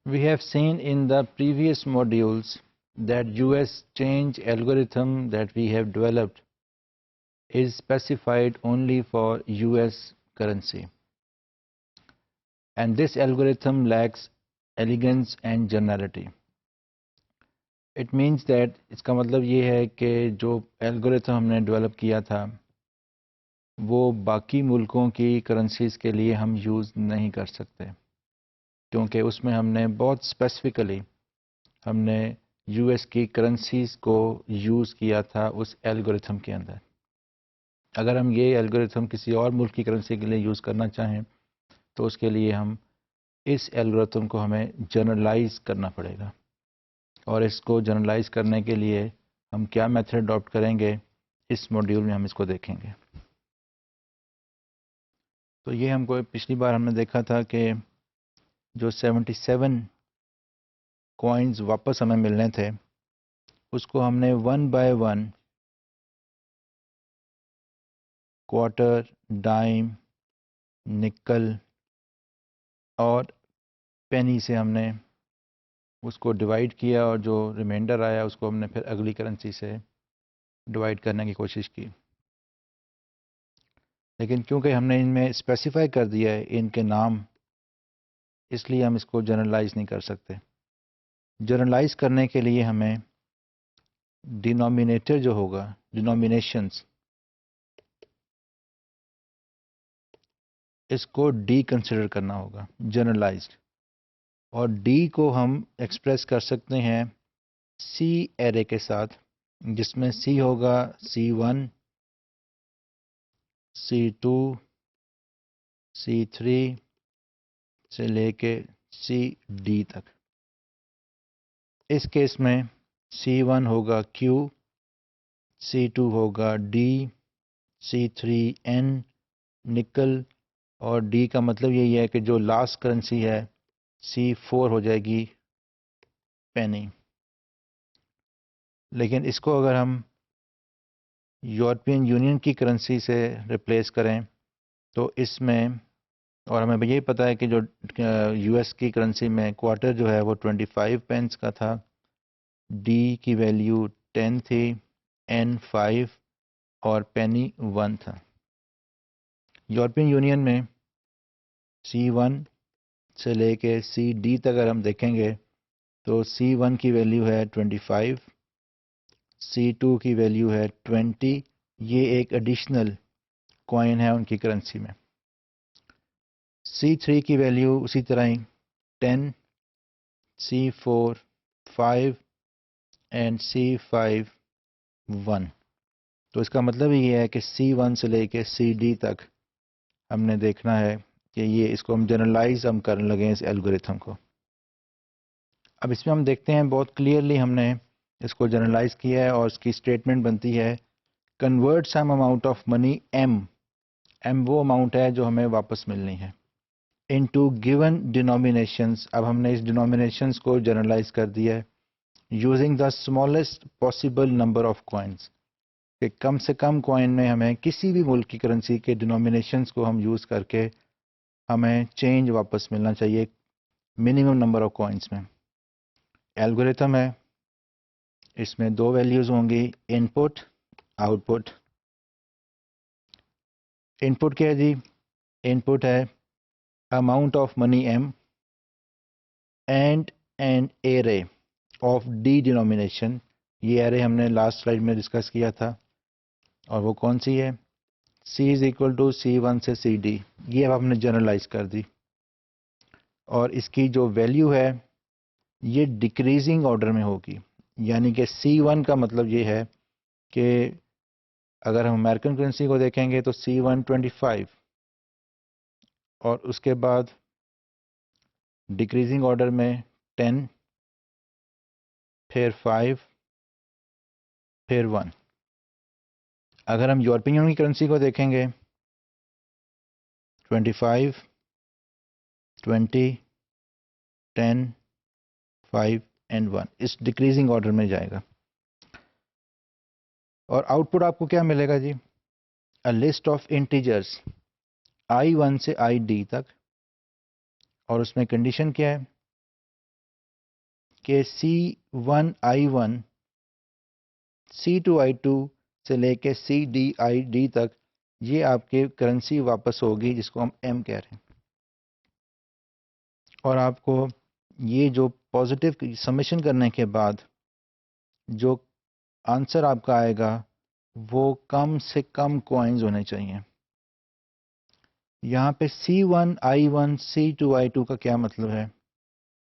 We have seen in the previous modules that US change algorithm that we have developed is specified only for US currency, and this algorithm lacks elegance and generality. It means that اس کا مطلب یہ ہے کہ جو algorithm ہم نے develop کیا تھا وہ باقی ملکوں کی کرنسیز کے لیے ہم یوز نہیں کر سکتے، کیونکہ اس میں ہم نے بہت اسپیسیفکلی ہم نے یو ایس کی کرنسیز کو یوز کیا تھا اس الگوریتھم کے اندر. اگر ہم یہ الگوریتھم کسی اور ملک کی کرنسی کے لیے یوز کرنا چاہیں تو اس کے لیے ہم اس الگوریتھم کو ہمیں جنرلائز کرنا پڑے گا، اور اس کو جنرلائز کرنے کے لیے ہم کیا میتھڈ اڈاپٹ کریں گے اس ماڈیول میں ہم اس کو دیکھیں گے. تو یہ ہم کو پچھلی بار ہم نے دیکھا تھا کہ جو 77 کوائنز واپس ہمیں ملنے تھے اس کو ہم نے 1 بائی 1 کوارٹر، ڈائم، نکل اور پینی سے ہم نے اس کو ڈیوائڈ کیا، اور جو ریمائنڈر آیا اس کو ہم نے پھر اگلی کرنسی سے ڈیوائڈ کرنے کی کوشش کی. لیکن کیونکہ ہم نے ان میں اسپیسیفائی کر دیا ہے ان کے نام، اس لیے ہم اس کو جنرلائز نہیں کر سکتے. جنرلائز کرنے کے لیے ہمیں ڈینومینیٹر جو ہوگا، ڈینومینیشنز، اس کو ڈی کنسیڈر کرنا ہوگا، جنرلائزڈ. اور ڈی کو ہم ایکسپریس کر سکتے ہیں سی ایرے کے ساتھ، جس میں سی ہوگا C1، C2، C3 سے لے کے CD تک. اس کیس میں C1 ہوگا Q، C2 ہوگا D، C3 N نکل، اور D کا مطلب یہی ہے کہ جو لاسٹ کرنسی ہے C4 ہو جائے گی پینی. لیکن اس کو اگر ہم یورپین یونین کی کرنسی سے ریپلیس کریں تو اس میں، اور ہمیں یہ پتہ ہے کہ جو یو ایس کی کرنسی میں کوارٹر جو ہے وہ 25 پینس کا تھا، ڈی کی ویلیو 10 تھی، این 5 اور پینی 1 تھا. یورپین یونین میں C1 سے لے کے CD تک اگر ہم دیکھیں گے تو C1 کی ویلیو ہے 25، C2 کی ویلیو ہے 20. یہ ایک ایڈیشنل کوائن ہے ان کی کرنسی میں. C3 کی ویلیو اسی طرح ہی 10، C4 5 اینڈ C5 1. تو اس کا مطلب یہ ہے کہ C1 سے لے کے CD تک ہم نے دیکھنا ہے کہ یہ اس کو ہم جنرلائز ہم کرنے لگے اس الگوریتھم کو. اب اس میں ہم دیکھتے ہیں بہت کلیئرلی ہم نے اس کو جنرلائز کیا ہے، اور اس کی اسٹیٹمنٹ بنتی ہے convert some amount of money M وہ اماؤنٹ ہے جو ہمیں واپس ملنی ہے انٹو گیون ڈینومینیشنز. اب ہم نے اس ڈینومینیشنز کو جنرلائز کر دیا ہے using the smallest possible number of coins, کہ کم سے کم کوائن میں ہمیں کسی بھی ملک کی کرنسی کے ڈینومینیشنز کو ہم یوز کر کے ہمیں چینج واپس ملنا چاہیے منیمم نمبر آف کوائنس میں. الگوریتھم ہے، اس میں دو ویلیوز ہوں گی، ان پٹ، آؤٹ پٹ. ان پٹ کیا ہے جی؟ ان پٹ ہے amount of money M and an array of D denomination. یہ array ہم نے لاسٹ سلائیڈ میں ڈسکس کیا تھا، اور وہ کون سی ہے؟ C is equal to C1 سے CD. یہ اب ہم نے جنرلائز کر دی، اور اس کی جو ویلیو ہے یہ ڈیکریزنگ آرڈر میں ہوگی. یعنی کہ C1 کا مطلب یہ ہے کہ اگر ہم امریکن کرنسی کو دیکھیں گے تو C1 25، اور اس کے بعد ڈیکریزنگ آرڈر میں 10، پھر 5، پھر 1. اگر ہم یورپین یونین کی کرنسی کو دیکھیں گے 25، 20، 10، 5 اینڈ 1 اس ڈیکریزنگ آرڈر میں جائے گا. اور آؤٹ پٹ آپ کو کیا ملے گا جی؟ A list of integers I1 سے ID تک، اور اس میں کنڈیشن کیا ہے؟ کہ C1I1 C2I2 سے لے کے CDID تک یہ آپ کے کرنسی واپس ہوگی جس کو ہم M کہہ رہے ہیں. اور آپ کو یہ جو پازیٹیو سمیشن کرنے کے بعد جو آنسر آپ کا آئے گا وہ کم سے کم کوائنز ہونے چاہیے. یہاں پہ C1I1 C2I2 کا کیا مطلب ہے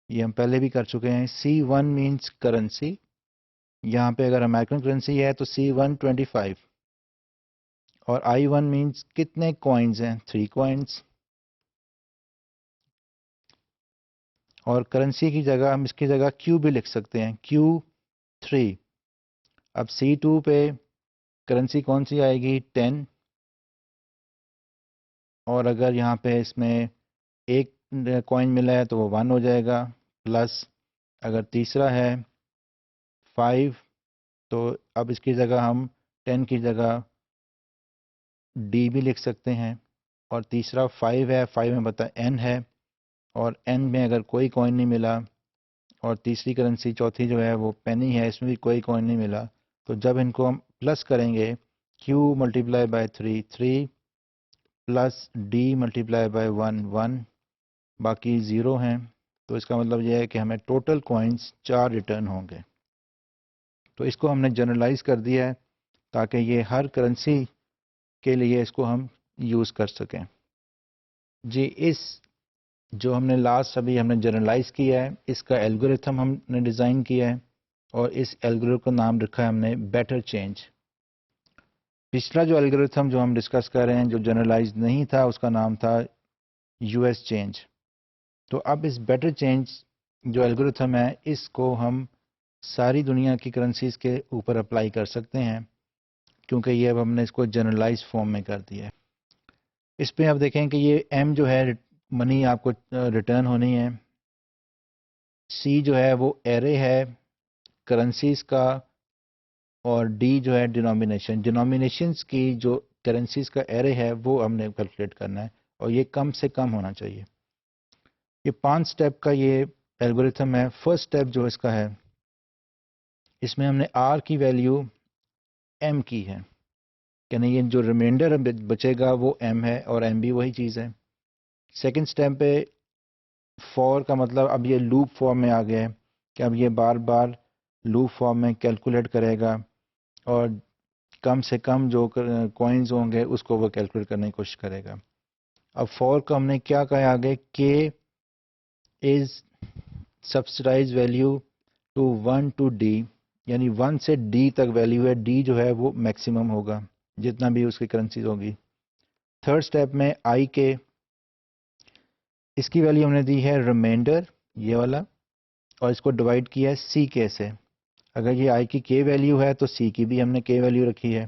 یہ ہم پہلے بھی کر چکے ہیں. C1 means currency. یہاں پہ اگر امریکن کرنسی ہے تو C125 اور I1 مینس کتنے کوائنز ہیں 3 کوائنز. اور کرنسی کی جگہ ہم اس کی جگہ Q بھی لکھ سکتے ہیں Q3. اب C2 پہ کرنسی کون سی آئے گی 10 اور اگر یہاں پہ اس میں ایک کوائن ملا ہے تو وہ 1 ہو جائے گا پلس اگر تیسرا ہے 5 تو اب اس کی جگہ ہم 10 کی جگہ D بھی لکھ سکتے ہیں اور تیسرا 5 ہے 5 میں بتا N ہے اور N میں اگر کوئی کوائن نہیں ملا اور تیسری کرنسی چوتھی جو ہے وہ پینی ہے اس میں بھی کوئی کوائن نہیں ملا تو جب ان کو ہم پلس کریں گے Q multiply by 3 plus D multiply by 1 باقی 0 ہیں تو اس کا مطلب یہ ہے کہ ہمیں ٹوٹل کوائنز 4 ریٹرن ہوں گے. تو اس کو ہم نے جنرلائز کر دیا ہے تاکہ یہ ہر کرنسی کے لیے اس کو ہم یوز کر سکیں. جی اس جو ہم نے لاسٹ ابھی ہم نے جنرلائز کیا ہے اس کا الگوریتھم ہم نے ڈیزائن کیا ہے اور اس الگوریتھم کا نام رکھا ہے ہم نے بیٹر چینج. پچھلا جو الگوریتھم جو ہم ڈسکس کر رہے ہیں جو جنرلائز نہیں تھا اس کا نام تھا US چینج. تو اب اس بیٹر چینج جو الگوریتھم ہے اس کو ہم ساری دنیا کی کرنسیز کے اوپر اپلائی کر سکتے ہیں کیونکہ یہ اب ہم نے اس کو جنرلائز فارم میں کر دیا ہے. اس پہ آپ دیکھیں کہ یہ M جو ہے منی آپ کو ریٹرن ہونی ہے. C جو ہے وہ ایرے ہے کرنسیز کا اور D جو ہے ڈینومینیشنز کی جو کرنسیز کا ایرے ہے وہ ہم نے کیلکولیٹ کرنا ہے اور یہ کم سے کم ہونا چاہیے. یہ 5 سٹیپ کا یہ الگوریتھم ہے. فرسٹ سٹیپ جو اس کا ہے اس میں ہم نے R کی ویلیو M کی ہے یعنی یہ جو ریمائنڈر بچے گا وہ M ہے اور M بھی وہی چیز ہے. سیکنڈ سٹیپ پہ فور کا مطلب اب یہ لوپ فارم میں آ گیا ہے کہ اب یہ بار بار لوپ فارم میں کیلکولیٹ کرے گا اور کم سے کم جو کوائنز ہوں گے اس کو وہ کیلکولیٹ کرنے کی کوشش کرے گا. اب فور کا ہم نے کیا کہا آگے K is subsidized value to 1 to D یعنی 1 سے D تک ویلیو ہے. D جو ہے وہ میکسیمم ہوگا جتنا بھی اس کی کرنسیز ہوگی. تھرڈ سٹیپ میں I کے اس کی ویلیو ہم نے دی ہے ریمائنڈر یہ والا اور اس کو ڈیوائڈ کیا ہے CK سے. اگر یہ I کی K ویلیو ہے تو C کی بھی ہم نے K ویلیو رکھی ہے.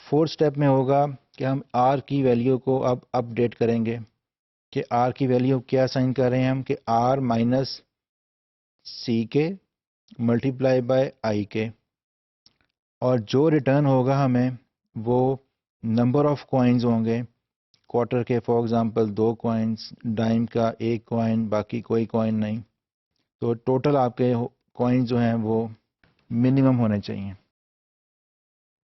فورتھ سٹیپ میں ہوگا کہ ہم R کی ویلیو کو اب اپ ڈیٹ کریں گے کہ R کی ویلیو کیا سائن کر رہے ہیں ہم کہ R minus CK multiply by I کے اور جو ریٹرن ہوگا ہمیں وہ نمبر آف کوائنز ہوں گے. کوارٹر کے فار ایگزامپل 2 کوائنز ڈائم کا 1 کوائن باقی کوئی کوائن نہیں تو ٹوٹل آپ کے کوائنز جو ہیں وہ منیمم ہونے چاہیے.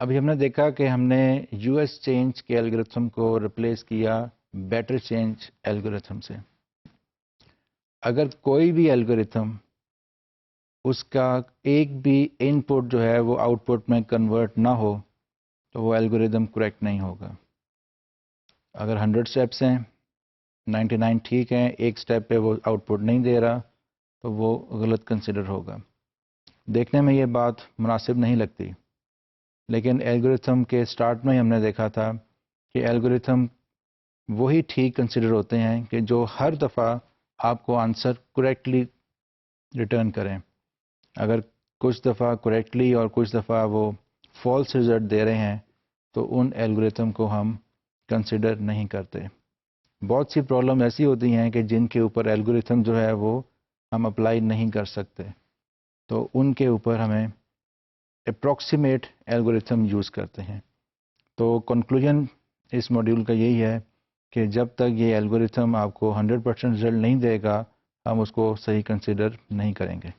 ابھی ہم نے دیکھا کہ ہم نے US چینج کے الگوریتھم کو ریپلیس کیا بیٹر چینج الگوریتھم سے. اگر کوئی بھی الگوریتھم اس کا ایک بھی ان پٹ جو ہے وہ آؤٹ پٹ میں کنورٹ نہ ہو تو وہ الگوریتھم کریکٹ نہیں ہوگا. اگر 100 سٹیپس ہیں 99 ٹھیک ہیں ایک سٹیپ پہ وہ آؤٹ پٹ نہیں دے رہا تو وہ غلط کنسیڈر ہوگا. دیکھنے میں یہ بات مناسب نہیں لگتی لیکن الگوریتھم کے سٹارٹ میں ہم نے دیکھا تھا کہ الگوریتھم وہی ٹھیک کنسیڈر ہوتے ہیں کہ جو ہر دفعہ آپ کو آنسر کریکٹلی ریٹرن کریں. اگر کچھ دفعہ کریکٹلی اور کچھ دفعہ وہ فالس ریزلٹ دے رہے ہیں تو ان الگوریتھم کو ہم کنسیڈر نہیں کرتے. بہت سی پرابلم ایسی ہوتی ہیں کہ جن کے اوپر الگوریتھم جو ہے وہ ہم اپلائی نہیں کر سکتے تو ان کے اوپر ہمیں اپروکسیمیٹ الگوریتھم یوز کرتے ہیں. تو کنکلوژن اس ماڈیول کا یہی ہے کہ جب تک یہ الگوریتھم آپ کو 100% رزلٹ نہیں دے گا ہم اس کو صحیح کنسیڈر نہیں کریں گے.